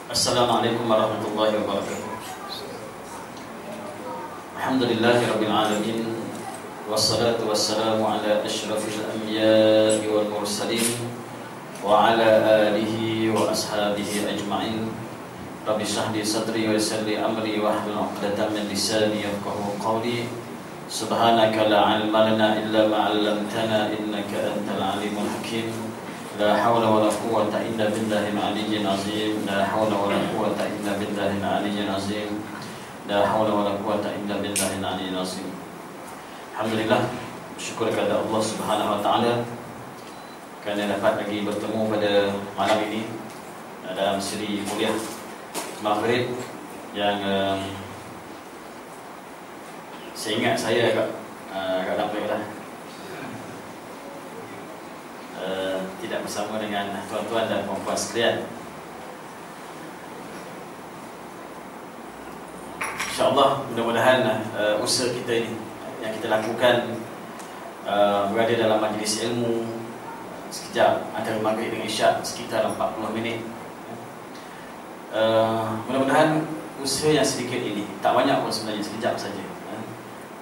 Assalamualaikum warahmatullahi wabarakatuh. Alhamdulillahi rabbil alamin, wassalatu wassalamu ala asyrafil anbiya'i wal mursalin wa ala alihi wa ashabihi ajma'in. Rabbi shrah li sadri wa yassir li amri wahlul 'uqdatam min lisani yafqahu qawli. Subhanaka la 'ilma lana illa ma 'allamtana innaka antal alimul hakim. La hawla wa la quwwata illa billahil aliyyil azim. La hawla wa la quwwata illa billahil aliyyil azim. La hawla wa la quwwata illa billahil aliyyil azim. Alhamdulillah, syukur kepada Allah Subhanahu wa taala kerana dapat lagi bertemu pada malam ini dalam siri kuliah Maghrib yang saya ingat saya agak lambat lah. Tidak bersama dengan tuan-tuan dan puan-puan sekalian. InsyaAllah mudah-mudahan usaha kita ini yang kita lakukan berada dalam majlis ilmu sekejap antara maghrib dengan isyak sekitar 40 minit. Mudah-mudahan usaha yang sedikit ini, tak banyak pun sebenarnya, sekejap saja.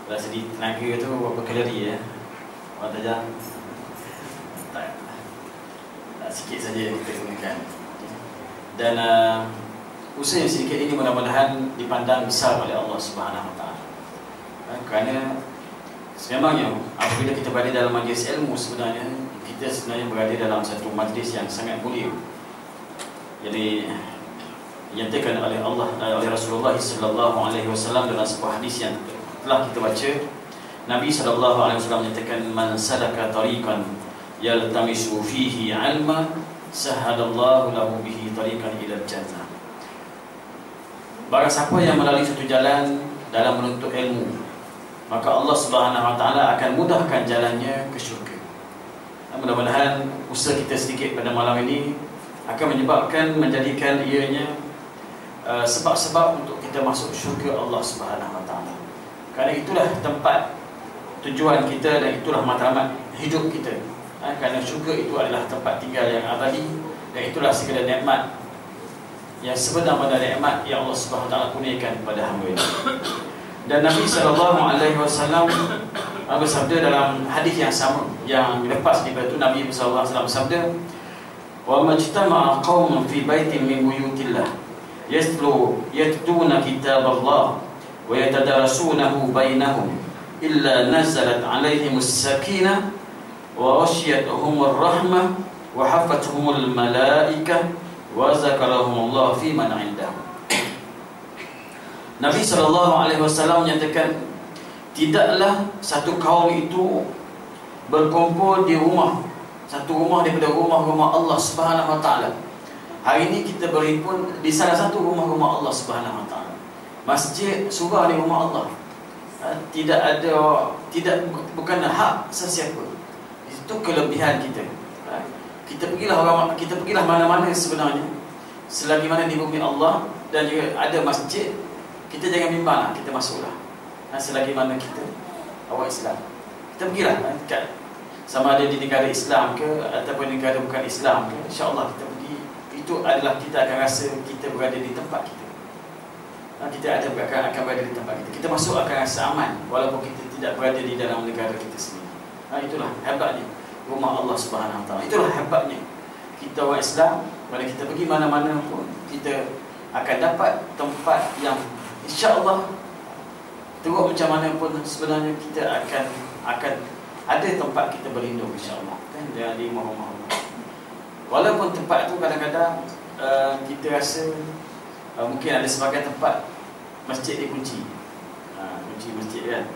Kalau sedih tenaga tu berapa kalori ya? Orang tajam tak sikit saja kita gunakan. Dan usaha yang sedikit ini mudah-mudahan dipandang besar oleh Allah Subhanahu wa taala. Kerana sememangnya apabila kita berada dalam majlis ilmu, sebenarnya kita berada dalam satu majlis yang sangat mulia. Jadi dinyatakan oleh Allah, oleh Rasulullah sallallahu alaihi wasallam dalam sebuah hadis yang telah kita baca, Nabi sallallahu alaihi wasallam menyatakan, man salaka tariqan yaltamisu fihi 'ilma sahhalallahu lahu bihi tariqan ila jannah. Barang siapa yang melalui satu jalan dalam menuntut ilmu, maka Allah Subhanahu wa taala akan mudahkan jalannya ke syurga. Mudah-mudahan usaha kita sedikit pada malam ini akan menyebabkan, menjadikan ianya sebab-sebab untuk kita masuk syurga Allah Subhanahu wa taala. Kerana itulah tempat tujuan kita dan itulah matlamat hidup kita. Kerana syurga itu adalah tempat tinggal yang abadi dan itulah segala nikmat yang sebenar-benar nikmat yang Allah Subhanahu wa taala kurniakan kepada hamba ini. Dan Nabi sallallahu alaihi wasallam bersabda dalam hadis yang sama yang lepas daripada itu, Nabi sallallahu alaihi wasallam bersabda, wa majtama'a qaumun fi baitin min buyutillah yatluna kitaballah wa yatadarasunahu bainahum illa nazalat alaihimus sakinah wa ghasyiyatuhumur rahmah wa hafathumul malaikah wa zakarahumullah fi man 'indahu. Nabi sallallahu alaihi wasallam menyatakan, tidaklah satu kaum itu berkumpul di rumah, satu rumah daripada rumah-rumah Allah Subhanahu wa taala. Hari ini kita berhimpun di salah satu rumah-rumah Allah Subhanahu wa taala. Masjid, surau di rumah Allah. Bukan hak sesiapa. Itu kelebihan kita. Kita pergilah mana-mana sebenarnya, selagi mana di bumi Allah dan juga ada masjid, kita jangan bimbanglah, kita masuklah. Selagi mana kita awak Islam, kita pergilah. Sama ada di negara Islam ke ataupun negara bukan Islam ke, insya-Allah kita pergi. Itu adalah kita akan rasa kita berada di tempat kita. Kita akan berada di tempat kita. Kita masuk akan rasa aman walaupun kita tidak berada di dalam negara kita sendiri. Itulah hebatnya rumah Allah Subhanahu wa taala. Itulah hebatnya kita orang Islam. Bila kita pergi mana-mana pun, kita akan dapat tempat yang insya-Allah teruk macam mana pun sebenarnya kita akan ada tempat kita berlindung insya-Allah, kan, di rumah-rumah Allah. Walaupun tempat tu kadang-kadang kita rasa mungkin ada sebagai tempat masjid dikunci, kunci masjid kan.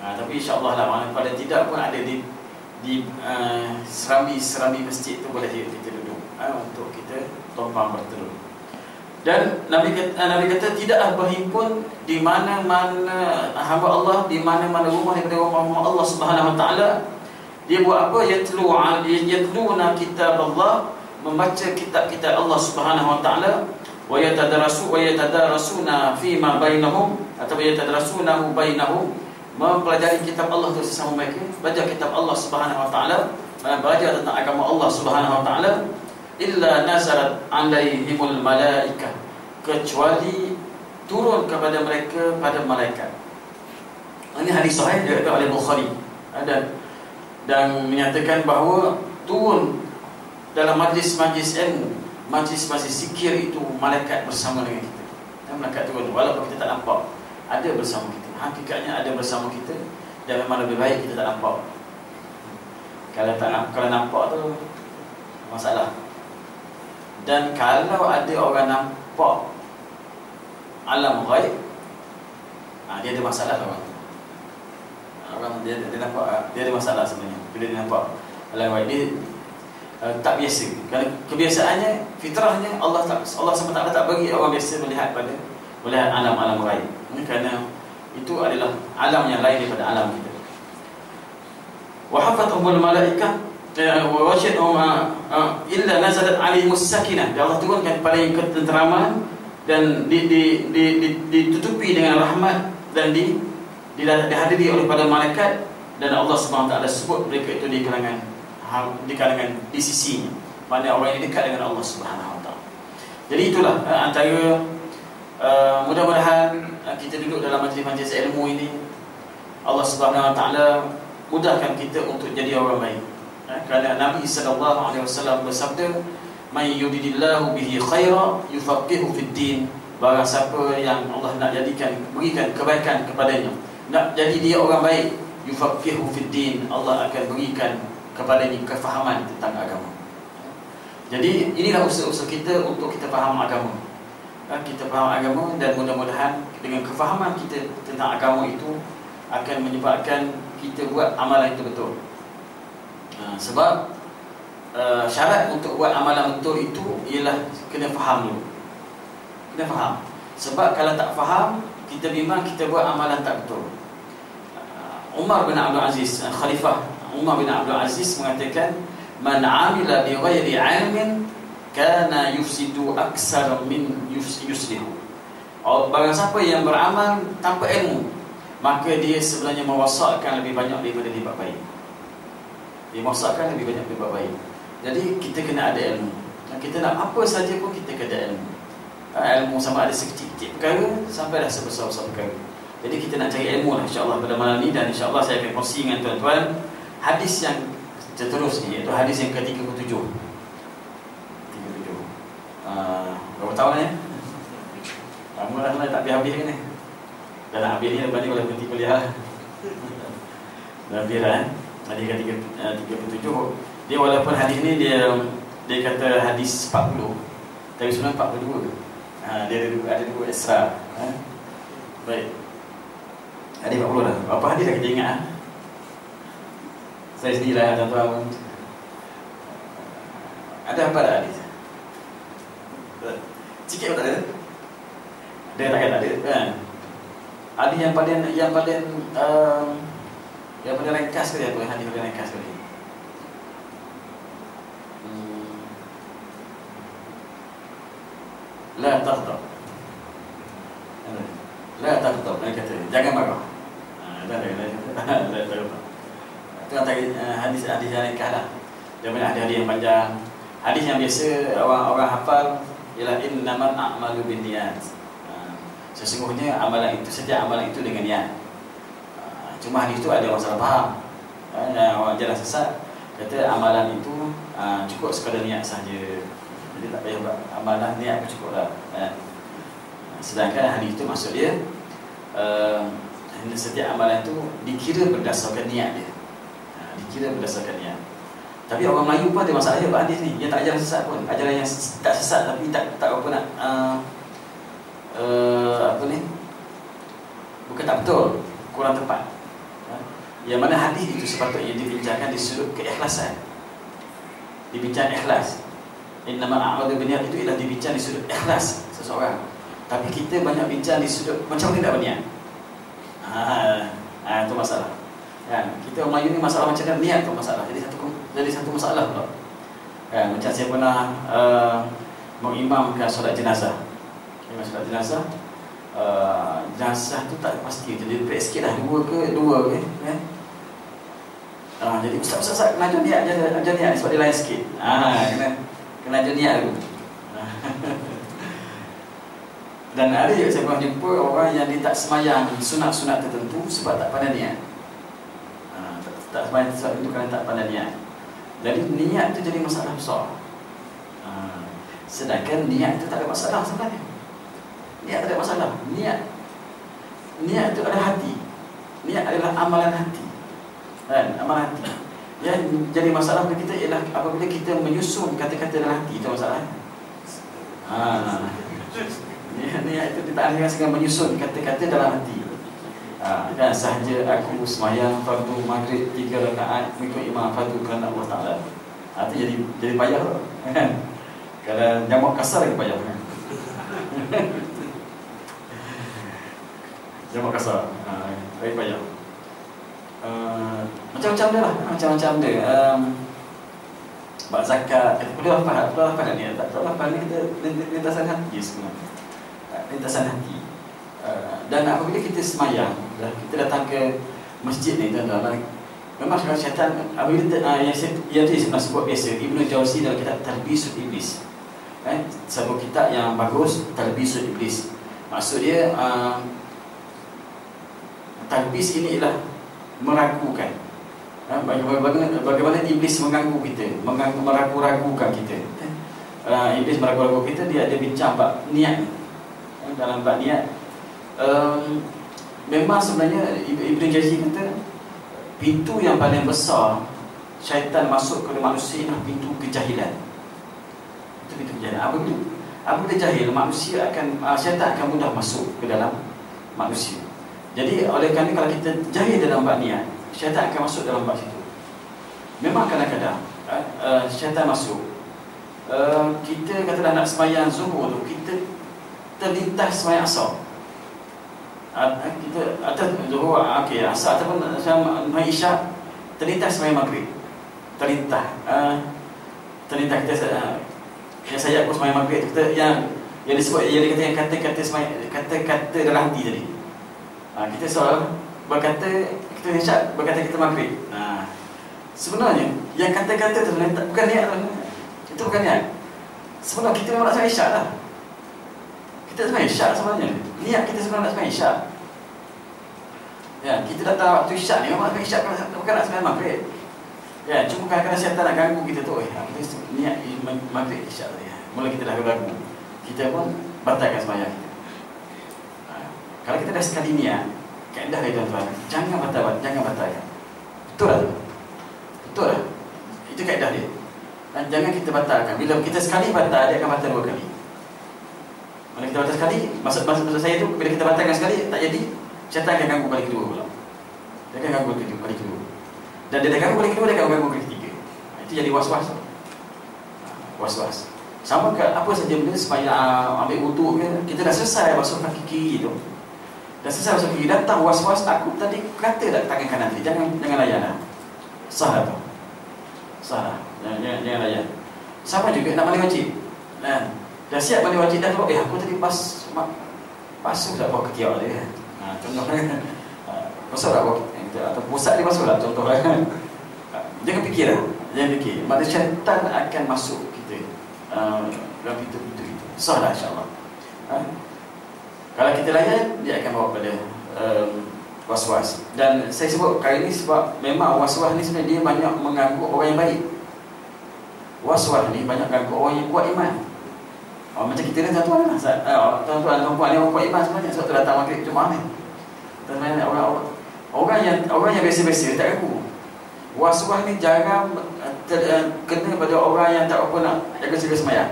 Tapi insya-Allah lah, mana pada tidak pun ada di serambi masjid tu boleh kita duduk untuk kita tumpang berteduh. Dan Nabi kata tidaklah berhimpun di mana-mana hamba Allah, di mana-mana rumah daripada rumah Allah Subhanahu wa taala. Dia buat apa? Yatluna kitab Allah, membaca kitab-kitab Allah Subhanahu wa taala, wa yatadarasuna fi ma bainahum, atau yatadarasunahu bainahum, mempelajari kitab Allah itu sesama mereka, belajar kitab Allah Subhanahu wa taala, belajar tentang agama Allah Subhanahu wa taala. illa nazarat alaihimul malaikah, kecuali turun kepada mereka pada malaikat. Ini hadis sahih diriwayatkan oleh Bukhari, dan menyatakan bahawa turun dalam majlis-majlis ilmu, majlis-majlis zikir itu malaikat bersama dengan kita. Dan malaikat turun walaupun kita tak nampak, ada bersama kita. Hakikatnya ada bersama kita, dan memang lebih baik kita tak nampak. Kalau nampak tu masalah. Dan kalau ada orang nampak alam ghaib, dia ada masalah lah orang tu. Orang dia nampak, dia ada masalah sebenarnya bila dia nampak alam ghaib. Dia tak biasa. Kerana kebiasaannya, fitrahnya Allah SWT tak bagi orang biasa melihat alam-alam ghaib. Kerana itu adalah alam yang lain daripada alam kita. Wa hafathumul malaikah wa wasyadhum illa nazalat alaihimus sakinah. Allah turunkan pada yang ketenteraman dan ditutupi dengan rahmat, dan dihadiri oleh para malaikat, dan Allah SWT sebut mereka itu di kalangan di sisinya. Mana orang ini dekat dengan Allah SWT. Jadi itulah antara mudah-mudahan kita duduk dalam majlis-majlis ilmu ini, Allah SWT mudahkan kita untuk jadi orang baik. Kerana Nabi SAW bersabda, "Man yuridillahu bihi khaira yufaqihu fid din." Barang siapa yang Allah nak berikan kebaikan kepadanya, nak jadi dia orang baik, yufaqihu fid din, Allah akan berikan kepadanya kefahaman tentang agama. Jadi inilah usaha-usaha kita untuk kita faham agama. Kita faham agama, dan mudah-mudahan dengan kefahaman kita tentang agama itu akan menyebabkan kita buat amalan itu betul. Sebab syarat untuk buat amalan betul itu ialah kena faham dulu. Kena faham. Sebab kalau tak faham, kita bimbang kita buat amalan tak betul. Umar bin Abdul Aziz, Khalifah Umar bin Abdul Aziz mengatakan, "Man 'amila bi ghairi 'ilmin kana yufsidu aksar min yuslihu." Barang siapa yang beramal tanpa ilmu, maka dia sebenarnya merosakkan lebih banyak daripada dia buat baik. Dia merosakkan lebih banyak daripada buat baik. Jadi kita kena ada ilmu. Kita nak apa saja pun kita kena ada ilmu. Ilmu sama ada sekecil-kecil perkara sampai dah sebesar-besar perkara. Jadi kita nak cari ilmu lah, insya-Allah pada malam ni. Dan insya-Allah saya akan kongsi dengan tuan-tuan hadis yang seterusnya, iaitu hadis yang ke-37. 37. Berapa tahun ya? Lama dah tak habis-habis ni. Dah nak habis ni, lepas ni boleh berhenti kuliah. Dah habis dah. Hadis ke-37. Dia walaupun hadis ni dia kata hadis 40, tapi sebenarnya 42. Dia ada dua ekstra. Baik. Hadis 40 dah. Berapa hadis dah kita ingat? Saya sendirilah tuan-tuan. Ada apa dah hadis? Sikit pun tak ada. Ada tak ada kan? Hadis yang paling ringkas sekali, apa hadis paling ringkas sekali? La taghdab. La taghdab, dia kata jangan marah. La taghdab. Itu antara hadis yang ringkas lah. Dia banyak hadis yang panjang. Hadis yang biasa orang hafal ialah innamal a'malu binniyat. Sesungguhnya amalan itu, setiap amalan itu dengan niat. Cuma hadis itu ada masalah faham. Orang jalan sesat kata amalan itu cukup sekadar niat sahaja. Jadi tak payah buat amalan, niat pun cukup lah. Sedangkan hadis itu maksud dia setiap amalan itu dikira berdasarkan niat dia. Dikira berdasarkan niat. Tapi orang Melayu pun ada masalah dia hadis ni. Dia tak ajar sesat pun. Ajaran yang tak sesat tapi tak apa nak apa ni? Bukan tak betul, kurang tepat. Yang mana hadis itu sepatutnya dibincangkan di sudut keikhlasan. Dibincang ikhlas. Innamal a'malu binniyat itu ialah dibincang di sudut ikhlas seseorang. Tapi kita banyak bincang di sudut macam mana nak berniat. Itu masalah. Kan? Kita orang Melayu ni masalah macam mana niat tu masalah. Jadi satu masalah pula. Kan? Macam saya pernah mengimamkan solat jenazah. Solat jenazah, jenazah tu tak pasti. Jadi break sikit lah, dua ke kan? Jadi ustaz nak ajar niat sebab dia lain sikit. Kena. Kena ada niat dulu. Dan ada juga saya pernah jumpa orang yang dia tak semayang sunat-sunat tertentu sebab tak pandai niat. Tak semayang sebab itu kerana tak pandai niat. Jadi niat itu jadi masalah besar. Sedangkan niat itu tak ada masalah sebenarnya. Niat tak ada masalah. Niat itu adalah hati. Niat adalah amalan hati. Kan? Amalan hati. Yang jadi masalah bagi kita ialah apabila kita menyusun kata-kata dalam hati, itu masalahnya. Niat itu kita alihkan dengan menyusun kata-kata dalam hati. Dan sahaja aku semayang fardu maghrib 3 rakaat mengikut imam fardu kerana Allah Ta'ala. Itu jadi payah kan? Kalau jamak kasar lagi payah kan? Jamak kasar lagi payah. Macam-macam dia lah. Macam-macam dia. Buat zakat, perlu apa ni? Tak perlu apa ni, kita lintasan hati sebenarnya. Lintasan hati. Dan apabila kita semayang, kita datang ke masjid ni, tuan-tuan, memang syaitan yang saya sebut biasa, Ibnu Jauzi dalam kitab Talbisul Iblis, sebuah kitab yang bagus, Talbisul Iblis. Maksud dia talbis ini ialah meragukan. Bagaimana iblis mengganggu kita, meragu-ragukan kita. Iblis meragu-ragukan kita, dia ada bincang bab niat. Dalam bab niat, memang sebenarnya Ibnu Jauzi kata pintu yang paling besar syaitan masuk ke manusia ialah pintu kejahilan. Itu pintu kejahilan. Apabila jahil, manusia syaitan akan mudah masuk ke dalam manusia. Jadi oleh kerana kalau kita jahil dalam bab niat, syaitan akan masuk dalam bab situ. Memang kadang-kadang syaitan masuk. Kita katalah nak sembahyang zuhur tu, kita terlintas sembahyang asar. Kita atas zuhur, okey, asar ataupun sembahyang isyak, terlintas sembahyang maghrib. Terlintas kita yang saya aku sembahyang maghrib, kita yang disebut, yang dikatakan kata-kata dalam hati tadi. Kita soal berkata, kita isyak berkata kita maghrib. Sebenarnya yang kata-kata tu bukan niat tu. Itu bukan niat. Sebenarnya kita memang nak sembahyang isyak lah. Kita sembahyang isyak sebenarnya. Niat kita sebenarnya nak sembahyang isyak. Ya, kita datang waktu isyak ni memang nak sembahyang isyak, bukan nak sembahyang maghrib. Ya, cuma kadang-kadang syaitan nak ganggu kita tu. Kita niat maghrib isyak tadi. Mula kita dah ragu, kita pun batalkan sembahyang kita. Kalau kita dah sekali niat, kaedah dia tuan-tuan, jangan batalkan. Betul lah tu. Betul lah. Itu kaedah dia. Dan jangan kita batalkan. Bila kita sekali batal, dia akan batal 2 kali. Bila kita batal sekali, maksud saya tu, bila kita batalkan sekali, tak jadi, syaitan akan ganggu kali kedua pula. Dia akan ganggu kali kedua. Dan dia dah ganggu kali kedua, dia akan ganggu kali ketiga. Itu jadi was-was. Was-was. Sama ke apa saja benda, supaya ambil wuduk ke, kita dah selesai basuh kaki kiri tu. Dah selesai basuh kiri, datang was-was, aku tadi kata tak tangan kanan ni, jangan layan lah. Sah lah tu. Sah lah. Jangan layan. Sama juga nak mandi wajib. Dah siap mandi wajib, dah keluar, aku tadi basuh tak bawa ketiak dia. Contohnya, basuh tak bawa ketiak, atau pusat dia basuh lah, contohnya. Jangan fikir lah. Jangan fikir. Maka syaitan akan masuk kita dalam pintu-pintu itu. Sah lah insyaAllah. Kalau kita layan, dia akan bawa pada was-was. Dan saya sebut kali ini sebab memang was-was ni sebenarnya dia banyak mengganggu orang yang baik. Was-was ni banyak ganggu orang yang kuat iman. Macam kita ni tuan-tuan lah, tuan-tuan dan puan ni orang kuat iman sebenarnya. Sebab tu datang maghrib Jumaat ni. Orang yang biasa-biasa tak ganggu. Was-was ni jarang kena pada orang yang tak apa nak jaga sembahyang.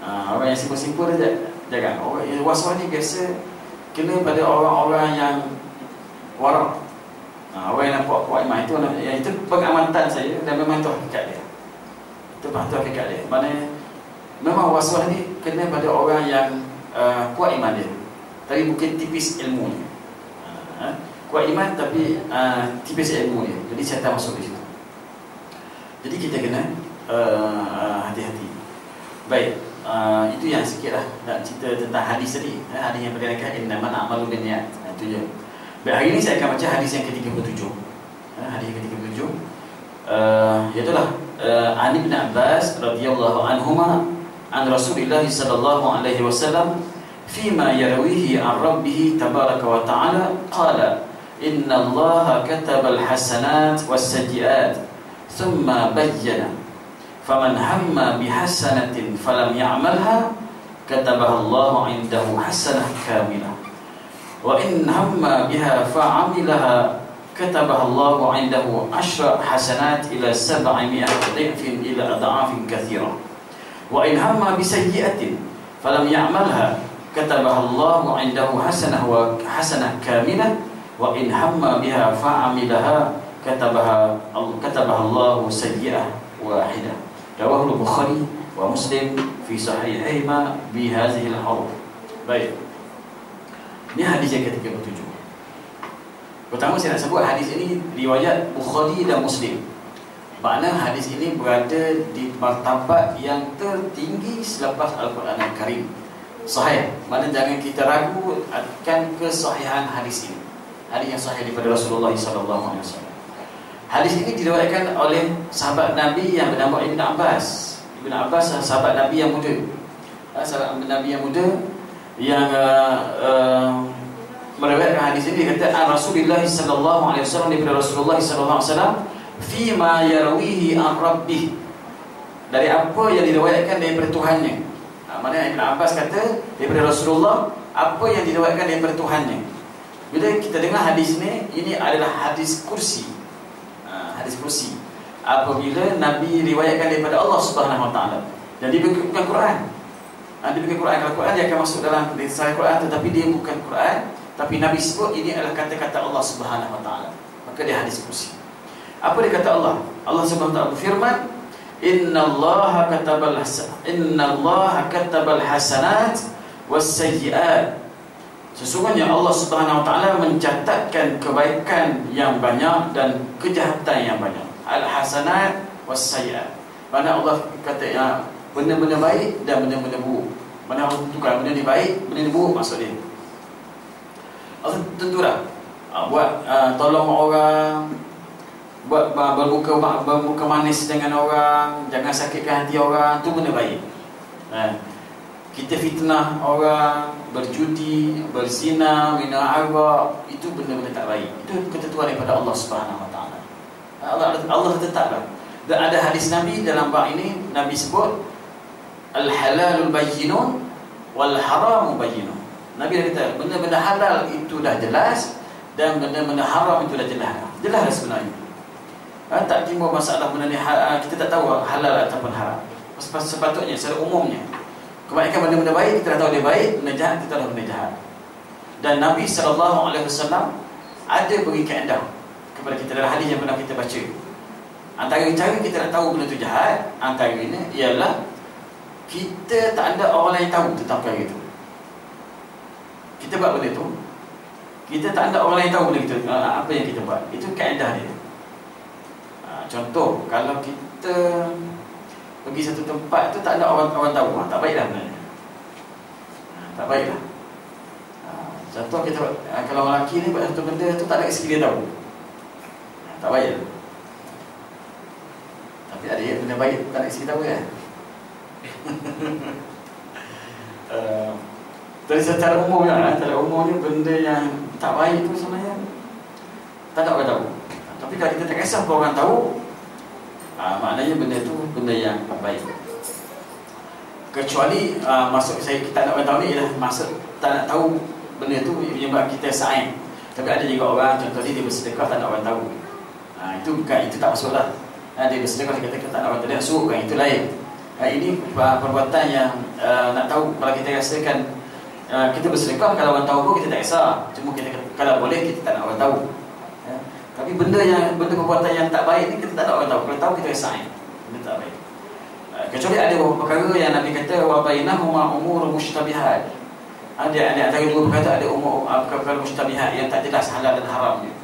Orang yang simpul-simpul dia jaga. Was-was ni biasa kena pada orang-orang yang warak. Orang yang kuat iman itu pengamatan saya, dan memang itu hakikat dia. Itu hakikat dia. Maknanya memang was-was ni kena pada orang yang kuat iman dia, tapi mungkin tipis ilmu dia. Kuat iman tapi tipis ilmu dia. Jadi syaitan masuk di situ. Jadi kita kena hati-hati. Baik, itu yang sikit lah nak cerita tentang hadis tadi. Hadis yang berkaitan innamal a'malu binniyat. Itu je. Baik, hari ini saya akan baca hadis yang ke-37. Hadis yang ke-37 iaitulah an Ibn Abbas radhiyallahu anhuma an Rasulillah sallallahu alaihi wasallam fima yarwihi an rabbih tabaraka wa ta'ala qala inna Allah kataba al-hasanat was-sayyi'at thumma bayyana faman hamma bihasanatin falam ya'malha katabaha Allah 'indahu hasanah kamilah wa in hamma biha fa'amilaha katabaha Allah 'indahu 10 hasanat ila 700 dhifin ila ad'afin katsirah wa in hamma bisayyi'atin falam ya'malha katabaha Allah 'indahu hasanah wa hasanah kamilah wa in hamma biha fa'amilaha katabaha Allah sayyi'ah wahidah. Rawahu Bukhari wa Muslim fi sahihihima bi hadhihi al-huruf. Baik. Ini hadis yang ke-37. Pertama saya nak sebut hadis ini riwayat Bukhari dan Muslim. Makna hadis ini berada di martabat yang tertinggi selepas Al-Quran Al-Karim. Sahih. Makna jangan kita ragu akan kesahihan hadis ini. Hadis yang sahih daripada Rasulullah SAW. Hadis ini diriwayatkan oleh sahabat Nabi yang bernama Ibn Abbas. Ibn Abbas sahabat Nabi yang muda. Sahabat Nabi yang muda yang meriwayatkan hadis ini. Dia kata Rasulullah SAW daripada Rasulullah SAW fima yarwihi an rabbih, dari apa yang diriwayatkan daripada Tuhannya. Maknanya Ibn Abbas kata daripada Rasulullah apa yang diriwayatkan daripada Tuhannya. Bila kita dengar hadis ini adalah hadis kursi. Hadis kursi apabila Nabi riwayatkan daripada Allah Subhanahu Wa Taala dan dia bukan Quran. Dia bukan Quran. Kalau Quran dia akan masuk dalam sahih Quran, tetapi dia bukan Quran, tapi Nabi sebut ini adalah kata-kata Allah Subhanahu Wa Taala. Maka dia hadis kursi. Apa dia kata Allah? Allah Subhanahu Wa Taala berfirman, Innallaha katabal hasanat was-sayyi'at. Sesungguhnya Allah Subhanahu Wa Taala mencatatkan kebaikan yang banyak dan kejahatan yang banyak. Al-hasanat was-sayyi'at. Mana Allah kata ya, benda-benda baik dan benda-benda buruk. Mana Allah tentukan benda ni baik, benda ni buruk maksud dia. Allah tentulah buat tolong orang, buat bermuka manis dengan orang, jangan sakitkan hati orang, tu benda baik. Kita fitnah orang, berjudi, berzina, minum arak, itu benda-benda tak baik. Itu ketentuan daripada Allah Subhanahu Wa Taala. Allah tetaplah. Dan ada hadis Nabi dalam bab ini, Nabi sebut al-halalul bayyinun wal haramu bayyinun. Nabi kata benda-benda halal itu dah jelas dan benda-benda haram itu dah jelas. Jelas sebenarnya. Tak timbul masalah benda ni kita tak tahu halal ataupun haram. Sepatutnya secara umumnya kebanyakan benda-benda baik kita dah tahu dia baik, benda jahat kita dah benda jahat. Dan Nabi SAW ada beri kaedah kepada kita dalam hadis yang pernah kita baca. Antara cara kita nak tahu benda tu jahat, antara ini ialah kita tak ada orang lain tahu tentang perkara itu. Kita buat benda tu, kita tak ada orang lain tahu benda itu, apa yang kita buat. Itu kaedah dia. Contoh, kalau kita pergi satu tempat tu tak ada orang tahu, tak baiklah benda. Tak baiklah. Contoh kita kalau orang lelaki ni buat satu benda tu tak ada isteri dia tahu, tak baiklah. Tapi ada yang benda baik tak ada isteri tahu kan. Dari secara umumnya, secara umumnya benda yang tak baik tu sebenarnya tak ada orang tahu. Tapi kalau kita tak kisah apa orang tahu, maknanya benda tu benda yang baik. Kecuali maksud saya kita nak orang tahu ni ialah maksud tak nak tahu benda tu menyebab kita saing. Tapi ada juga orang contoh dia bersedekah tak nak orang tahu. Itu tak masuk lah. Dia bersedekah dia kata tak nak orang tahu, dia suruh kan, itu lain. Ini perbuatan yang nak tahu. Kalau kita rasakan kita bersedekah, kalau orang tahu pun kita tak kisah. Cuma kita kalau boleh kita tak nak orang tahu. Tapi benda perbuatan yang tak baik ni kita tak nak orang tahu. Kalau tahu kita rasain benda tak baik. Kecuali ada beberapa perkara yang Nabi kata wa bainahuma umur mushtabihat. Ada antara dua perkara ada umur perkara mushtabihat yang tak jelas halal dan haram dia.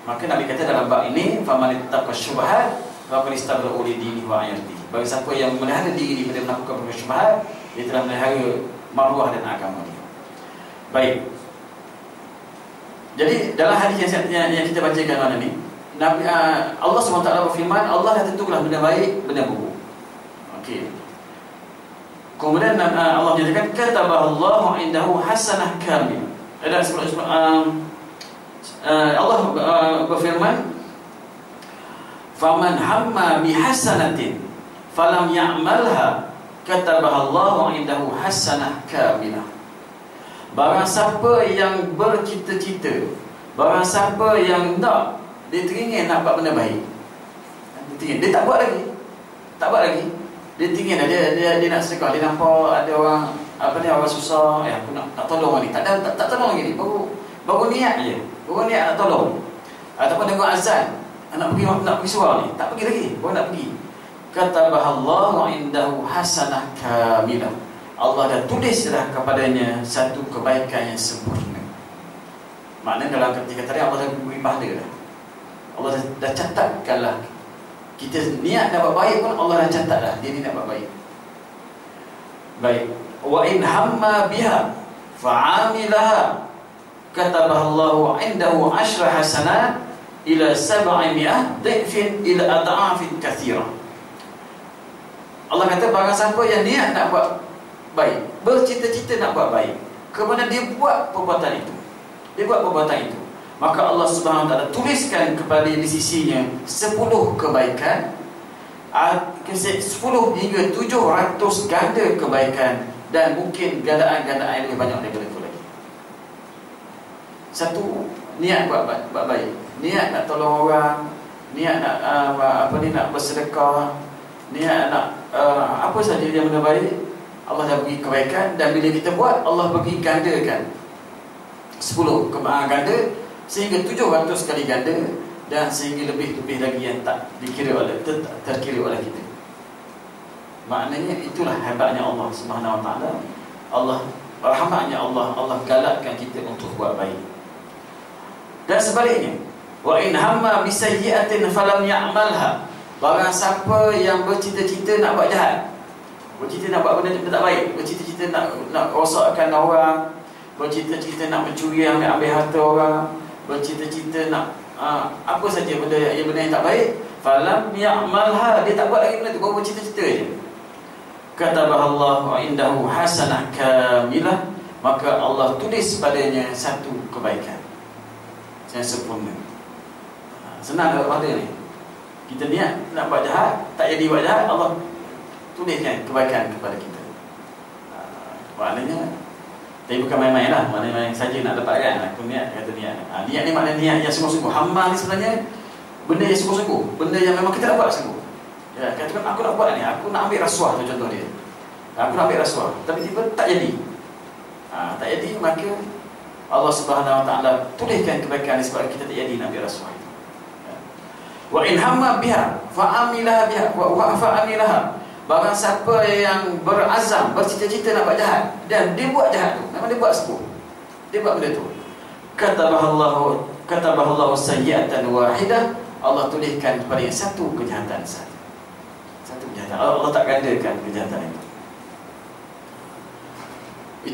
Maka Nabi kata dalam bab ini faman ittaqa syubhat faqad istabra'a li dinihi wa 'irdihi. Bagi siapa yang melihara diri daripada melakukan perkara syubhat, dia telah melihara maruah dan agama dia. Baik. Jadi dalam hadis yang kita bacakan malam ini, Allah SWT berfirman, Allah dah tentukanlah benda baik, benda buruk. Okey. Kemudian Allah menyatakan kataballahu indahu hasanah kamil. Ada Allah berfirman, faman hamma bihasanatin falam ya'malha kataballahu indahu hasanah kamilah. Barang siapa yang bercita-cita, barang siapa yang nak, dia teringin nak buat benda baik, dia tak buat lagi, dia teringin dia nak sedekah, dia nampak ada orang orang susah, aku nak tolong ni, tak tolong lagi ni, baru niat je, baru niat nak tolong, ataupun dengar azan nak pergi surau ni, tak pergi lagi, baru nak pergi. Kataballahu indahu hasanah kamilah. Allah dah tulis dah kepadanya satu kebaikan yang sempurna. Maknanya dalam ketika tadi Allah dah beri pahala dah. Allah dah catatkanlah. Kita niat nak buat baik pun Allah dah catat dah, dia ni nak buat baik. Baik. Wa in hamma biha fa'amilaha kataballahu indahu 10 hasanat ila 700 dhifin ila ad'afin katsira. Allah kata barang siapa yang niat nak buat baik, bercita-cita nak buat baik, kemudian dia buat perbuatan itu, maka Allah Subhanahu Wa Taala tuliskan kepada di sisinya 10 kebaikan, 10 hingga 700 ganda kebaikan, dan mungkin gandaan-gandaan yang lebih banyak daripada itu lagi. Satu, niat buat baik, niat nak tolong orang, niat nak nak bersedekah, niat nak apa saja yang benda baik, Allah dah bagi kebaikan, dan bila kita buat Allah bagi gandakan 10 ganda sehingga 700 kali ganda, dan sehingga lebih lagi yang tak terkira oleh kita. Maknanya itulah hebatnya Allah Subhanahu Wa Taala. Allah rahmatnya Allah galakkan kita untuk buat baik. Dan sebaliknya, wa in hamma bisayyi'atin falam ya'malha. Barang siapa yang bercita-cita nak buat jahat, bercita nak buat benda tak baik, bercita-cita nak rosakkan orang, bercita-cita nak mencuri, ambil harta orang, bercita-cita nak apa saja benda yang tak baik, falam ya'malha, dia tak buat lagi benda tu, baru bercita-cita je. Kataballahu indahu hasanah kamilah, maka Allah tulis padanya satu kebaikan yang sempurna. Senang tak pada ni. Kita niat nak buat jahat, tak jadi buat jahat, Allah tuliskan kebaikan kepada kita. Maknanya, tapi bukan main-main lah, main-main saja nak dapatkan. Aku niat, kata niat. Niat ni maknanya niat yang sungguh-sungguh. Hamma ni sebenarnya benda yang sungguh-sungguh, benda yang memang kita nak buat sungguh. Ya, katakan aku nak buat ni, aku nak ambil rasuah tu contoh dia. Aku nak ambil rasuah, tapi tiba tak jadi. Tak jadi, maka Allah Subhanahu Wa Taala tuliskan kebaikan sebab kita tak jadi nak ambil rasuah itu. Wa in hamma biha fa'amilaha biha wa fa'amilaha. Barang siapa yang berazam, bercita-cita nak buat jahat, dan dia buat jahat tu, memang dia buat sebut, dia buat benda tu, kataballahu sayyi'atan wahidah, Allah tuliskan kepada yang satu kejahatan saja. Satu kejahatan. Allah tak gandakan kejahatan itu.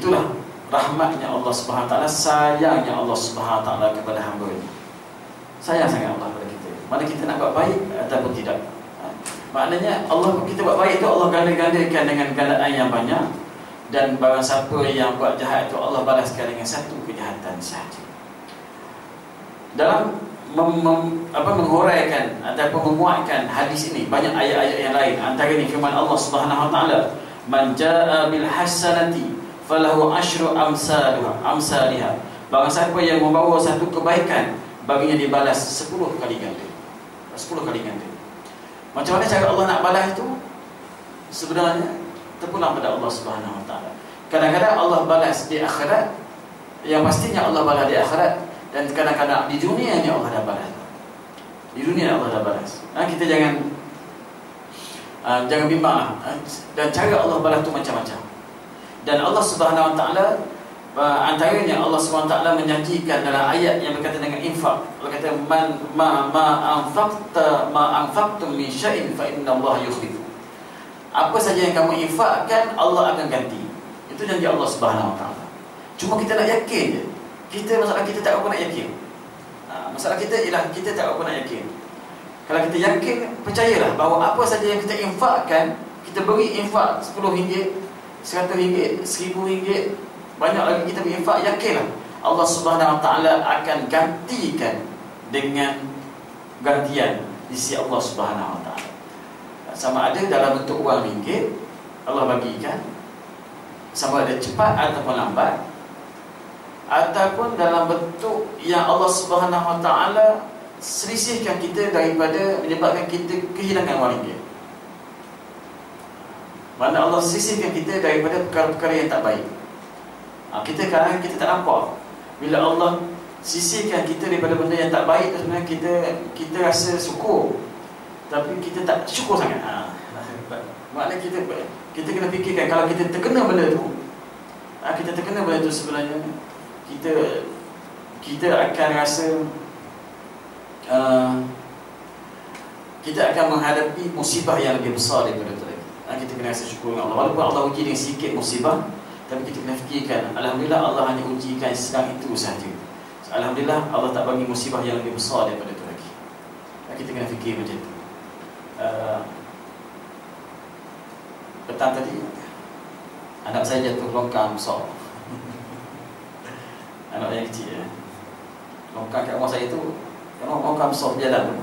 Itulah rahmatnya Allah Subhanahu Wa Taala, sayangnya Allah Subhanahu Wa Taala kepada hamba-Nya. Sayang sangat Allah kepada kita. Mana kita nak buat baik ataupun tidak. Maknanya Allah, kita buat baik itu Allah ganda-gandakan dengan gandaan yang banyak, dan barang siapa yang buat jahat itu Allah balaskan dengan satu kejahatan sahaja. Dalam menghuraikan ataupun memuatkan hadis ini, banyak ayat-ayat yang lain. Antara ini firman Allah Subhanahu Wa Taala, man jaa bil hasanati falahu asyru amsalha. Barang siapa yang membawa satu kebaikan, baginya dibalas 10 kali ganda. 10 kali ganda. Macam mana cara Allah nak balas itu? Sebenarnya terpulang pada Allah Subhanahu Wa Taala. Kadang-kadang Allah balas di akhirat, yang pastinya Allah balas di akhirat, dan kadang-kadang di dunia ni Allah dah balas. Di dunia Allah dah balas. Kita jangan bimbang. Dan cara Allah balas tu macam-macam. Dan Allah Subhanahu Wa Taala, antaranya Allah Subhanahu Wa Taala menjanjikan dalam ayat yang berkaitan dengan infak. Allah kata, ma anfaqtum min syai'in fa innallaha yukhlifu. Apa saja yang kamu infakkan, Allah akan ganti. Itu janji Allah Subhanahu Wa Taala. Cuma kita nak yakin je. Masalah kita tak apa nak yakin. Masalah kita ialah kita tak apa nak yakin. Kalau kita yakin, percayalah bahawa apa saja yang kita infakkan, kita beri infak RM10, RM100, RM1000, banyak lagi kita berinfak, yakinlah Allah Subhanahu Wa Taala akan gantikan dengan gantian di sisi Allah Subhanahu Wa Taala. Sama ada dalam bentuk wang ringgit Allah bagikan, sama ada cepat ataupun lambat, ataupun dalam bentuk yang Allah Subhanahu Wa Taala selisihkan kita daripada menyebabkan kita kehilangan wang ringgit. Mana Allah selisihkan kita daripada perkara-perkara yang tak baik. Kita kadang kita tak nampak. Bila Allah sisihkan kita daripada benda yang tak baik, sebenarnya kita rasa syukur, tapi kita tak syukur sangat. Maknanya kita kena fikirkan, kalau kita terkena benda tu, sebenarnya kita akan rasa kita akan menghadapi musibah yang lebih besar daripada itu lagi. Kita kena rasa syukur dengan Allah. Walaupun Allah uji dengan sikit musibah, tapi kita kena fikirkan, Alhamdulillah Allah hanya ujikan sedang itu sahaja. Alhamdulillah Allah tak bagi musibah yang lebih besar daripada itu lagi. Kita kena fikir macam tu. Petang tadi anak saya jatuh longkang besar. Anak yang kecil ya. Longkang kat rumah saya tu, longkang besar berjalan tu,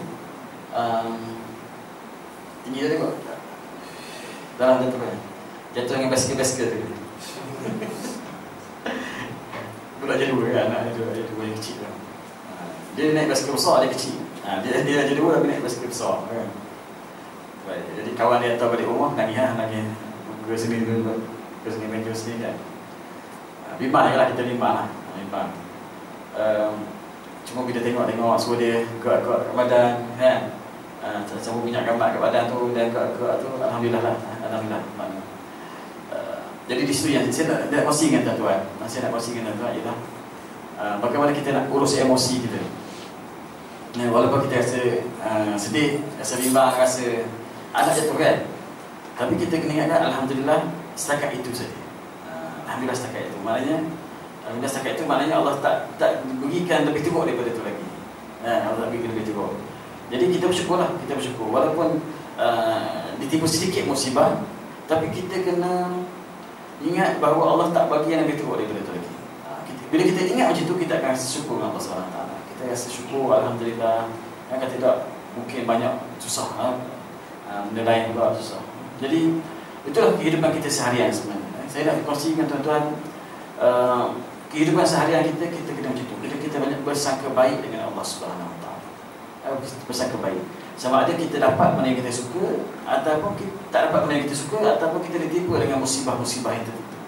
tinggi tadi kot. Dalam jatuh kan, jatuh dengan basikal-basikal tu. Budak jadi dua kan, anak dia dua yang kecil kan. Dia naik basikal besar, dia kecil. Dia jadi dua tapi naik basikal besar kan. Baik, jadi kawan dia hantar balik rumah, nangis ke sini dulu, ke sini meja sini kan. Bimbang je lah, kita bimbang. Cuma bila tengok suruh dia gerak-gerak kat badan kan. Campur minyak gambar kat badan tu, dan gerak-gerak tu, Alhamdulillah lah. Alhamdulillah. Jadi di situ yang saya nak kongsi dengan tuan-tuan. Saya nak kongsi dengan tuan-tuan ialah bagaimana kita nak urus emosi kita. Walaupun kita rasa sedih, rasa bimbang, rasa anak jatuh kan, tapi kita kena ingatkan Alhamdulillah setakat itu saja. Alhamdulillah setakat itu. Alhamdulillah setakat itu maknanya Allah tak berikan lebih teruk daripada itu lagi. Allah tak berikan lebih teruk. Jadi kita bersyukurlah, kita bersyukur. Walaupun ditipu sedikit musibah, tapi kita kena ingat bahawa Allah tak bagi yang lebih teruk daripada itu lagi. Bila kita ingat macam itu, kita akan rasa syukur dengan Allah SWT. Kita rasa syukur, Alhamdulillah. Kalau tidak, mungkin banyak susah. Benda lain juga susah. Jadi, itulah kehidupan kita seharian sebenarnya. Saya nak kongsi dengan tuan-tuan, kehidupan seharian kita kena macam itu. Kita banyak bersangka baik dengan Allah SWT. Bersangka baik. Sama ada kita dapat mana yang kita suka, ataupun kita tak dapat mana yang kita suka, ataupun kita ditipu dengan musibah-musibah yang tertentu.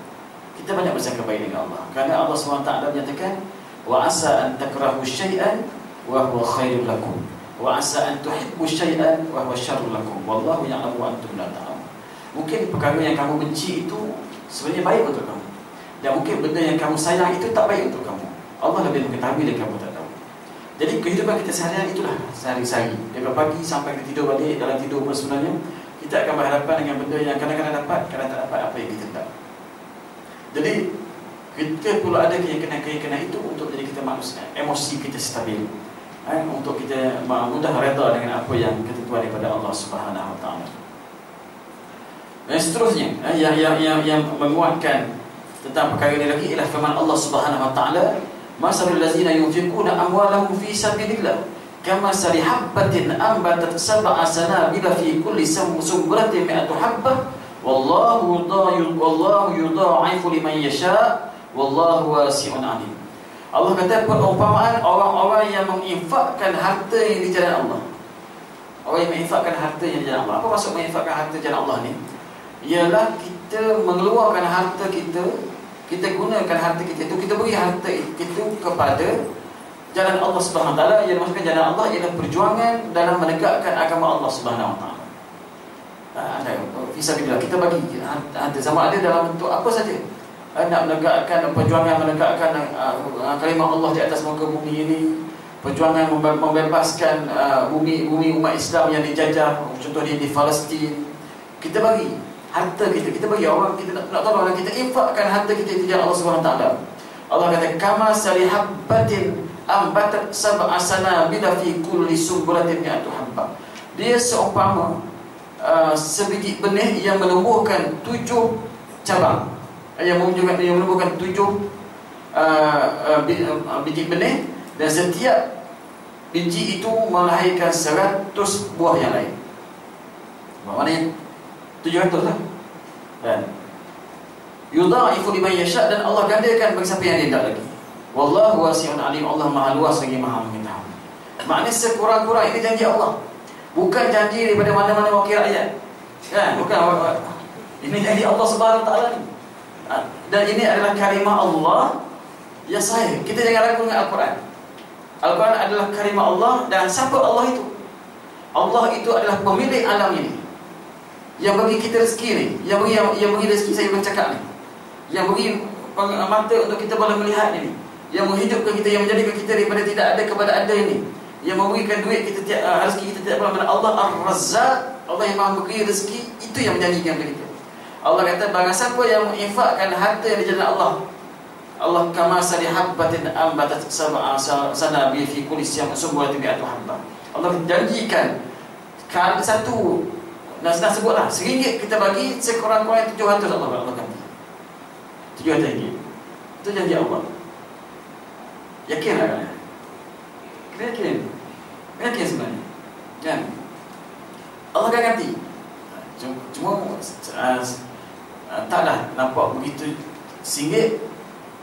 Kita banyak bersangka baik dengan Allah. Kerana Allah SWT menyatakan, wa asa an takrahu syai'an wa huwa khairul lakum, wa asa an tuhibbu syai'an wa huwa syarrul lakum, wallahu ya'lamu wa antum la ta'lamun. Mungkin perkara yang kamu benci itu sebenarnya baik untuk kamu, dan mungkin benda yang kamu sayang itu tak baik untuk kamu. Allah lebih mengetahui dan kamu tak tahu. Jadi kehidupan kita seharian itulah sehari-hari, dari pagi sampai kita tidur balik. Dalam tidur pun sebenarnya kita akan berhadapan dengan benda yang kadang-kadang dapat, kadang tak dapat apa yang kita tak. Jadi kita perlu ada keyakinan itu untuk jadi kita manusia, emosi kita stabil, untuk kita mudah reda dengan apa yang ketentuan daripada Allah Subhanahu Wa Taala. Dan seterusnya yang menguatkan tentang perkara ini lagi ialah firman Allah Subhanahu Wa Taala, masalul ladzina yunfiquna amwalahum fi sabilillah kamathali habbatin ambatat sab'a sanabila fi kulli sunbulatin mi'atu habbah wallahu yudha'ifu liman yasha wallahu wasi'un 'alim. Allah kata perumpamaan orang-orang yang menginfakkan harta yang di jalan Allah. Orang yang menginfakkan harta yang di jalan Allah. Apa maksud menginfakkan harta jalan Allah ni? Ialah kita mengeluarkan harta kita, kita gunakan harta kita itu, kita beri harta itu kepada jalan Allah Subhanahu Wa Taala. Yang dimaksudkan jalan Allah ialah perjuangan dalam menegakkan agama Allah Subhanahu Wa Taala. Fisabilillah, kita bagi harta, sama ada dalam bentuk apa saja. Nak menegakkan perjuangan, menegakkan kalimah Allah di atas muka bumi ini, perjuangan membebaskan bumi umat Islam yang dijajah, contohnya di Palestin. Kita bagi harta kita bagi orang, kita nak tolong, kita infakkan harta kita di jalan Allah Subhanahu Wa Taala. Allah kata kama salihabbatin ambatat sab'a sanabila fi kulli sumbulatin mi'atu habba. Dia seumpama sebiji benih yang menumbuhkan 7 cabang, yang menumbuhkan 7 biji benih, dan setiap biji itu melahirkan 100 buah yang lain. Maknanya 700 lah. Dan yudha'ifu liman yasha', dan Allah gandakan bagi siapa yang dia hendak lagi. Wallahu wasi'un alim, Allah Maha luas lagi Maha mengetahui. Maknanya sekurang-kurang ini janji Allah, bukan janji daripada mana-mana wakil rakyat. Kan? Bukan. Ini janji Allah Subhanahu wa taala ni. Dan ini adalah kalimah Allah yang sahih. Kita jangan ragu dengan Al-Quran. Al-Quran adalah kalimah Allah. Dan siapa Allah itu? Allah itu adalah pemilik alam ini, yang bagi kita rezeki ni, yang bagi rezeki saya bercakap ni, yang bagi mata untuk kita boleh melihat ini, yang menghidupkan kita, yang menjadikan kita daripada tidak ada kepada ada ini, yang memberikan duit kita, rezeki kita tidak pernah. Allah Ar-Razzaq, Allah yang maha memberi rezeki, itu yang menjanjikan kepada kita. Allah kata, barang siapa yang menginfakkan harta di jalan Allah, Allah kama sari habbatin ambatat sab'a sanabil fi kulli sumbulatin mi'atu habba. Allah janjikan satu, nak sebutlah, RM1 kita bagi sekurang-kurangnya 700 Allah ganti. 700 ringgit. Itu janji Allah. Yakin tak kan? Yakin. Yakin sebenarnya. Kan? Allah akan ganti. Cuma taklah nampak begitu RM1.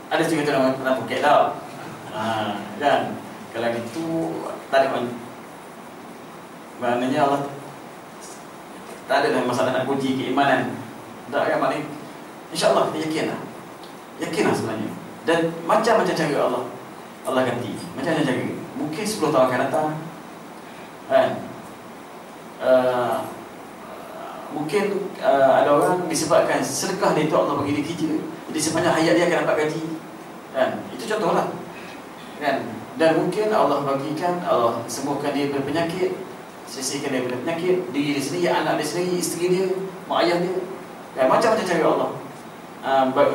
Ada juga tu nak poket tau. Kan? Kalau gitu tak ada, maknanya Allah tak ada masalah nak uji keimanan. Tak kan, maknanya InsyaAllah kita yakinlah. Yakinlah sebenarnya. Dan macam-macam cara Allah ganti. Macam-macam cara. Mungkin 10 tahun akan datang, kan? Mungkin ada orang disebabkan sedekah dia tu Allah bagi dia kerja, jadi sepanjang hayat dia akan dapat gaji, kan? Itu contohlah, kan? Dan mungkin Allah bagikan, Allah sembuhkan dia daripada penyakit, sisihkan dia daripada penyakit, diri dia sendiri, anak dia sendiri, isteri dia, mak ayah dia, kan? Macam-macam cara Allah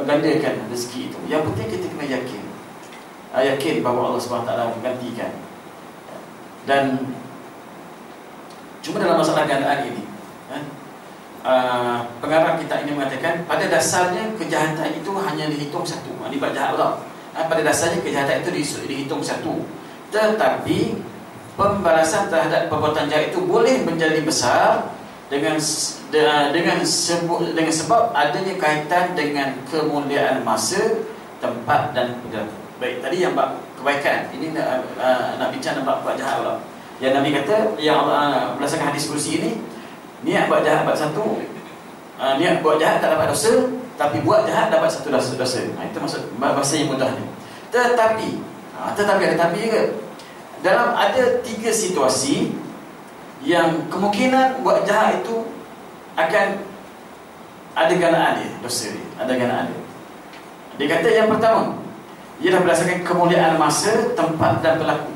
gandakan rezeki itu. Yang penting kita kena yakin bahawa Allah SWT gantikan. Dan cuma dalam masalah gandaan ini, pengarang kita ini mengatakan, pada dasarnya kejahatan itu hanya dihitung satu. Ini bab jahat Allah. Pada dasarnya kejahatan itu dihitung satu, tetapi pembalasan terhadap perbuatan jahat itu boleh menjadi besar dengan sebab adanya kaitan dengan kemuliaan masa, tempat dan perilaku. Baik, tadi yang bab kebaikan. Ini nak bincang bab jahat Allah. Yang Nabi kata, yang Allah berdasarkan hadis kursi ini, niat buat jahat dapat satu, niat buat jahat tak dapat dosa, tapi buat jahat dapat satu dosa. Itu maksud bahasa yang mudah ni. Tetapi ada tapi juga. Dalam ada 3 situasi yang kemungkinan buat jahat itu akan ada ganaan dia, dosa dia, ada ganaan dia. Dia kata yang pertama ialah berdasarkan kemuliaan masa, tempat dan pelaku.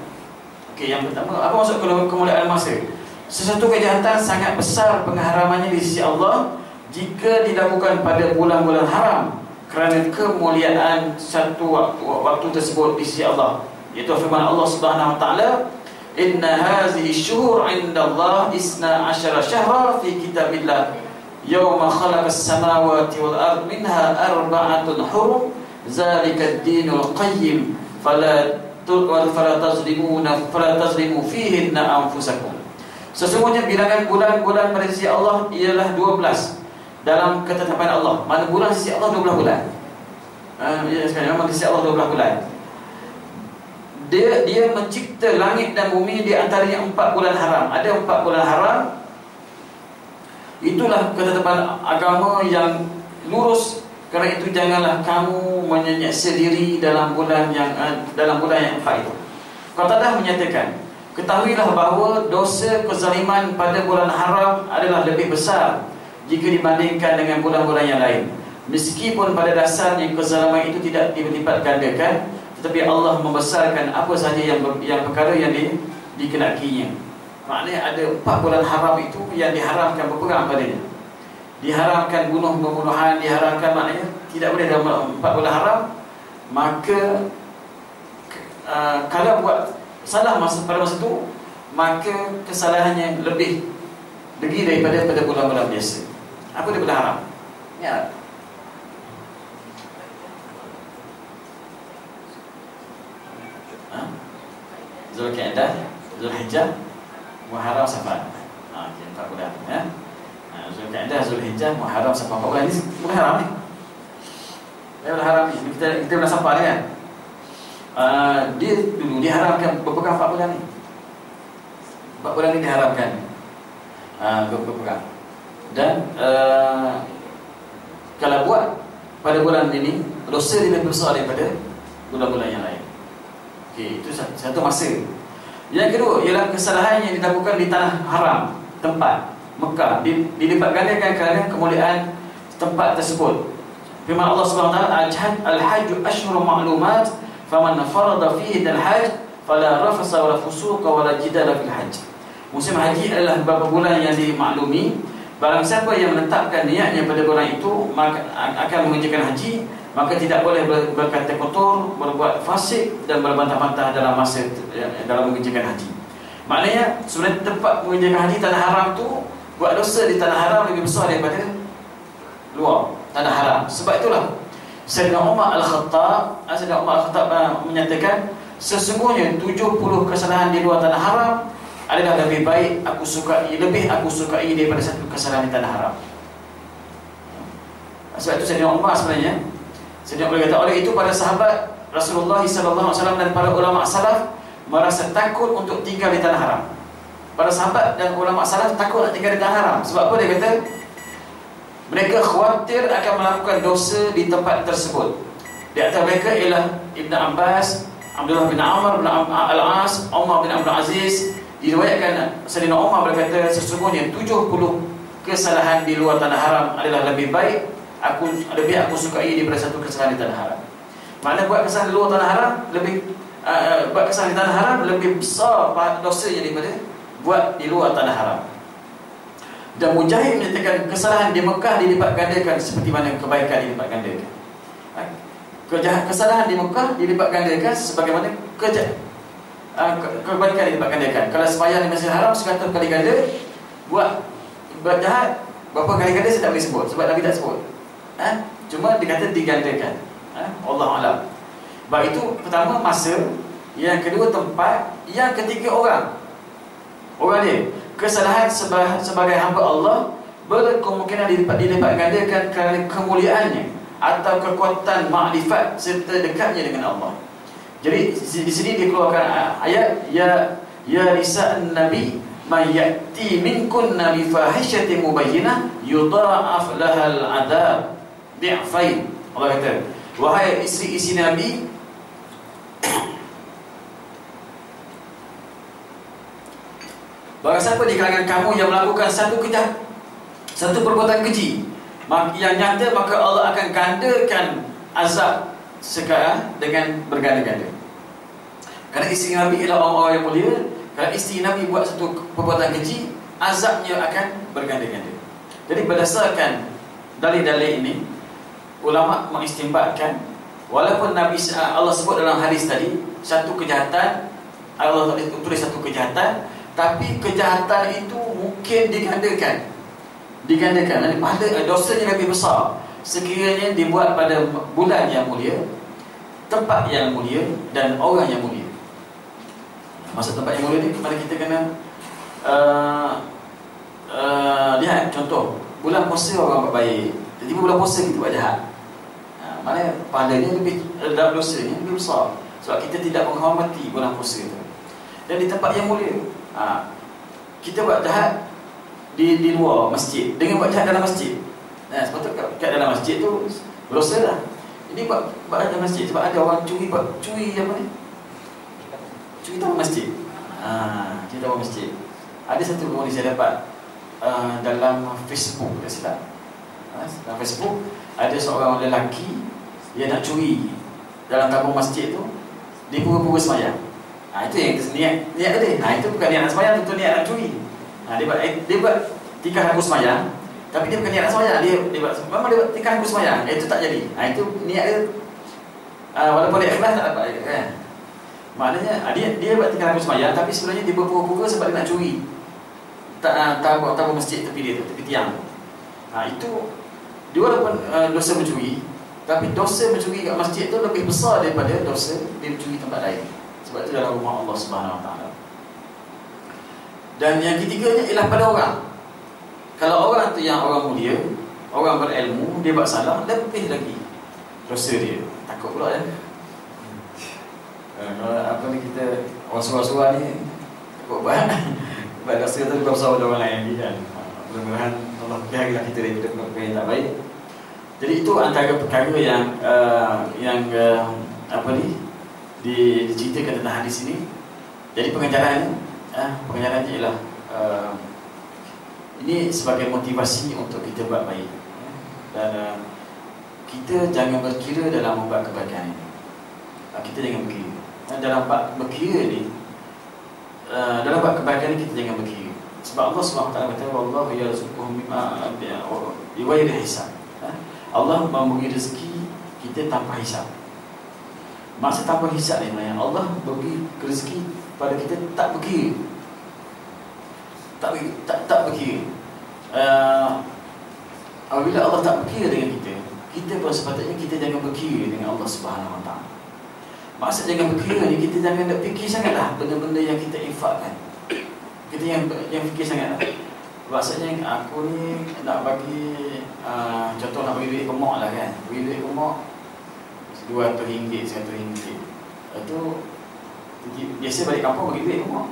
Okey, yang pertama, apa maksud kemuliaan masa? Sesuatu kejahatan sangat besar pengharamannya di sisi Allah jika dilakukan pada bulan-bulan haram, kerana kemuliaan satu waktu tersebut di sisi Allah. Itu firman Allah Subhanahu wa taala, inna hazihi syuhur indallah isna asyara syahra fi kitabillah yawma khalaqas samawati wal ard minha arba'atun hurum zalika ad-dinul qayyim fala tazlimu fihinna anfusakum. Sesungguhnya bilangan bulan-bulan pada sisi Allah ialah 12 dalam ketetapan Allah. Mana bulan sisi Allah 12 bulan. Memang sisi Allah 12 bulan. Dia mencipta langit dan bumi, di antaranya 4 bulan haram. Ada 4 bulan haram. Itulah ketetapan agama yang lurus. Kerana itu janganlah kamu menyeksa diri dalam bulan yang 4 itu. Qatadah menyatakan, ketahuilah bahawa dosa kezaliman pada bulan haram adalah lebih besar jika dibandingkan dengan bulan-bulan yang lain. Meskipun pada dasarnya kezaliman itu tidak dilipat gandakan, tetapi Allah membesarkan apa sahaja yang perkara yang dikenakinya. Maknanya ada 4 bulan haram itu yang diharamkan berperang padanya. Diharamkan bunuh-bunuhan, diharamkan, maknanya tidak boleh dalam 4 bulan haram. Maka kalau buat salah pada masa itu, maka kesalahannya lebih daripada bulan-bulan biasa. Apa daripada haram? Ya. Zulkaidah, Zulhijjah, Muharram, Safar. Okey, 4 bulan ya. Zulkaidah, Zulhijjah, Muharram, Safar. 4 bulan ni bukan haram ni. Bukan haram ni. Kita bulan Safar ni kan. Dia dulu diharamkan berpegang 4 bulan ni. 4 bulan ni diharamkan berpegang. Dan kalau buat pada bulan ini, dosa dia lebih besar daripada bulan-bulan yang lain. Okey, itu satu masa. Yang kedua ialah kesalahan yang dilakukan di tanah haram, tempat Mekah, dilipat gandakan kerana kemuliaan tempat tersebut. Firman Allah Subhanahu Wa Taala, al-hajj ashhurun ma'lumat, faman farada fihi al-hajj fala rafasa wala fusuqa wala jidala fil hajj. Musim haji adalah beberapa bulan yang dimaklumi. Barang siapa yang menetapkan niatnya pada bulan itu, maka akan mengerjakan haji, maka tidak boleh berkata kotor, berbuat fasik dan berbantah-bantah dalam masa dalam mengerjakan haji. Maknanya sebenarnya tempat mengerjakan haji tanah haram tu, buat dosa di tanah haram lebih besar daripada luar tanah haram. Sebab itulah Sayyidina Umar Al-Khattab menyatakan, sesungguhnya 70 kesalahan di luar tanah haram adalah lebih aku sukai daripada satu kesalahan di tanah haram. Sebab itu Sayyidina Umar sebenarnya, Sayyidina Umar kata, oleh itu para sahabat Rasulullah SAW dan para ulama salaf merasa takut untuk tinggal di tanah haram. Para sahabat dan ulama salaf takut nak tinggal di tanah haram. Sebab apa? Dia kata mereka khawatir akan melakukan dosa di tempat tersebut. Di antara mereka ialah Ibn Abbas, Abdullah bin Amr bin Al-As, Umar bin Abdul Aziz. Diriwayatkan Sayyidina Umar berkata, sesungguhnya 70 kesalahan di luar tanah haram adalah lebih aku sukai daripada satu kesalahan di tanah haram. Maknanya buat kesalahan di luar tanah haram buat kesalahan di tanah haram lebih besar dosanya daripada buat di luar tanah haram. Dan Mujahid menyatakan kesalahan di Mekah dilipat gandakan seperti mana kebaikan dilipat gandakan. Kesalahan di Mekah dilipat gandakan sebagaimana kebaikan dilipat gandakan. Kalau sembahyang di Masjidil Haram 100 kali ganda, buat jahat berapa kali ganda saya tak boleh sebut, sebab Nabi tak sebut. Cuma dikata digandakan. Allah Alam. Sebab itu pertama masa, yang kedua tempat, yang ketiga orang dia. Kesalahan sebagai hamba Allah berkemungkinan dilipat gandakan kerana kemuliaannya atau kekuatan makrifat serta dekatnya dengan Allah. Jadi di sini dikeluarkan ayat ya nisa'an nabi may ya'ti minkunna bi fahishatin mubayyinah yudha'af lahal 'adab bi'fain. Allah kata, wahai isteri-isteri Nabi, barang siapa di kalangan kamu yang melakukan satu perbuatan keji yang nyata, maka Allah akan gandakan azab sekarang dengan berganda-ganda. Kerana isteri Nabi ialah orang-orang yang mulia. Kalau isteri Nabi buat satu perbuatan keji, azabnya akan berganda-ganda. Jadi berdasarkan dalil-dalil ini, ulama mengistimbatkan, walaupun Allah sebut dalam hadis tadi satu kejahatan, Allah tulis satu kejahatan, tapi kejahatan itu mungkin digandakan. Dan pahala dosanya lebih besar sekiranya dibuat pada bulan yang mulia, tempat yang mulia, dan orang yang mulia. Maksud tempat yang mulia ni, mana kita kena lihat contoh, bulan puasa orang buat baik, jadi bulan puasa kita buat jahat, mana pahalanya lebih, dalam dosanya lebih besar, sebab kita tidak menghormati bulan puasa itu. Dan di tempat yang mulia, kita buat jahat di luar masjid dengan buat jahat dalam masjid. Sepatutnya kat dalam masjid tu berdosa lah. Ini buat dalam masjid sebab ada orang curi apa ni? Curi taman masjid. Curi taman masjid. Ada satu rumah saya dapat dalam Facebook, tak silap. Dalam Facebook ada seorang lelaki yang nak curi dalam kampung masjid tu, dia pura-pura sembahyang. Itu yang niat dia. Itu bukan niat nak sembahyang, itu niat nak curi. Dia buat tikar aku sembahyang, tapi dia bukan niat nak sembahyang. Dia buat tikar aku sembahyang. Itu tak jadi. Itu niat dia. Walaupun dia ikhlas tak dapat kan. Maknanya dia buat tinggal aku sembahyang, tapi sebenarnya dia berpura-pura sebab dia nak curi. Tabur masjid tepi dia tu, tepi tiang. Itu dia walaupun dosa mencuri, tapi dosa mencuri kat masjid tu lebih besar daripada dosa dia mencuri tempat lain. Sebab itu dalam rumah Allah Subhanahu Wa Taala. Dan yang ketiganya ialah pada orang. Kalau orang tu yang orang mulia, orang berilmu, dia buat salah, lebih lagi dosa dia. Takut pula ya. Apa ni, kita orang surah-surah ni buat sebab dosa tu lebih besar pada orang lain lagi kan. Mudah-mudahan Allah biarlah kita daripada perkara yang tak baik. Jadi itu antara perkara yang apa ni diceritakan tentang hadis ini. Jadi pengajarannya ialah ini sebagai motivasi untuk kita buat baik. Dan kita jangan berkira dalam membuat kebaikan ini. Kita jangan berkira dalam bab berkira ni, dalam bab kebaikan ni kita jangan berkira. Sebab Allah SWT kata wallahu yarzuquhum bighairi hisab. Allah memberi rezeki kita tanpa hisab. Maksud tanpa hisab ni maknanya Allah beri rezeki pada kita tak berkira. Tak berkira. Apabila Allah tak berkira dengan kita pun sepatutnya kita jangan berkira dengan Allah Subhanahu Wa Taala. Maksud jangan berkira ni, kita jangan nak fikir sangatlah benda-benda yang kita infakkan. Kita yang fikir sangatlah. Maksudnya aku ni nak bagi contoh nak bagi duit ke mak lah kan. Bagi duit ke mak RM200, RM100. Itu biasa balik kampung bagi duit ke mak.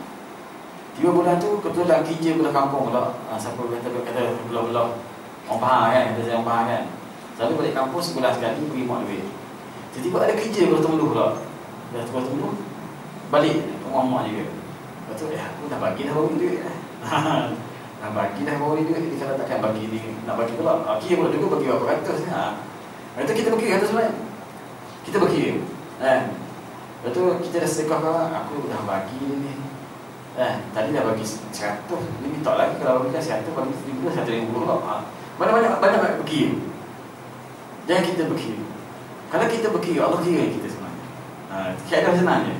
3 bulan tu kebetulan kerja belah kampung pula. Siapa kata belah-belah orang Pahang kan, kata saya orang Pahang kan. Selalu balik kampung sebulan sekali bagi mak duit. Tiba-tiba ada kerja belah Temenloh pula. Dah tua Temenloh balik ke rumah mak juga. Lepas tu aku dah bagi dah baru duit. Dah bagi dah baru duit. Jadi kalau takkan bagi ni, nak bagi pula kira pula juga bagi berapa ratus. Lepas tu kita berkira ratus sebenarnya. Kita berkira lepas tu kita dah sedekah ke, aku dah bagi ni. Tadi dah bagi 100, ni minta lagi. Kalau bagi 100, bagi 1,000, 150 pula. Banyak berkira. Jangan kita berkira. Kalau kita berkira, Allah kira kita sebenarnya. Keadaan senang je.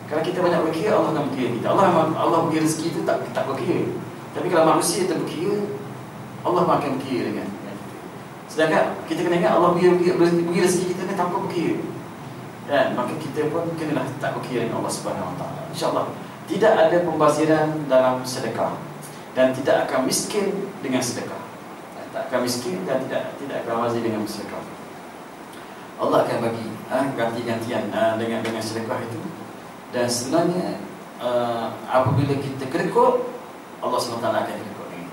Kalau kita banyak berkira, Allah akan berkira kita. Allah bagi rezeki itu tak berkira. Tapi kalau manusia tu berkira, Allah akan berkira dengan kita. Sedangkan kita kena ingat Allah bagi rezeki kita ni tanpa berkira. Dan maka kita pun kenalah tak berkira dengan Allah Subhanahu Wa Taala. InsyaAllah tidak ada pembaziran dalam sedekah, dan tidak akan miskin dengan sedekah. Tak akan miskin dan tidak akan bazir dengan sedekah. Allah akan bagi ganti-gantian dengan sedekah itu. Dan sebenarnya apabila kita kedekut, Allah SWT akan kedekut dengan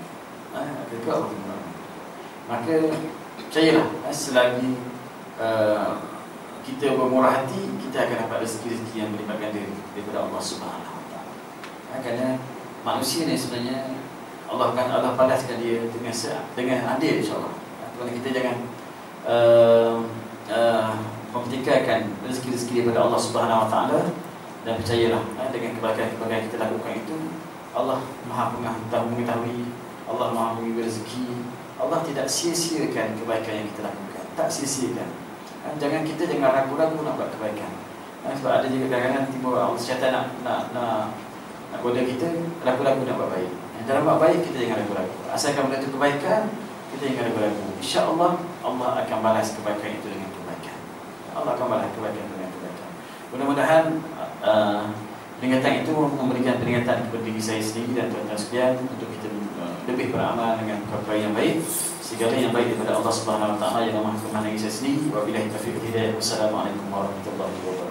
kedekut Allah SWT. Maka percayalah, selagi kita bermurah hati, kita akan dapat rezeki-rezeki yang berlipat ganda daripada Allah Subhanahu Wa Taala. Kerana manusia ni sebenarnya Allah balaskan dia dengan adil, insyaAllah. Kerana kita jangan mempertikaikan rezeki-rezeki daripada Allah Subhanahu Wa Taala. Dan percayalah, dengan kebaikan-kebaikan kita lakukan itu, Allah Maha mengetahui, Allah Maha memberi rezeki. Allah tidak sia-siakan kebaikan yang kita lakukan. Tak sia-siakan. Jangan ragu-ragu nak buat kebaikan. Sebab ada juga kadang-kadang timbul syaitan nak goda kita, ragu-ragu nak buat baik. Dalam buat baik kita jangan ragu-ragu. Asalkan benda itu kebaikan, kita jangan ragu-ragu. InsyaAllah Allah akan balas kebaikan itu dengan kebaikan. Allah akan balas kebaikan itu dengan kebaikan. Mudah-mudahan peringatan itu memberikan peringatan kepada diri saya sendiri dan tuan-tuan sekalian untuk kita lebih beramal dengan perkara yang baik. Segala yang baik daripada Allah Subhanahu Wa Taala yang Maha Mengasihi saya sendiri. Wabillahi taufiq wal hidayah. Wassalamualaikum warahmatullahi wabarakatuh.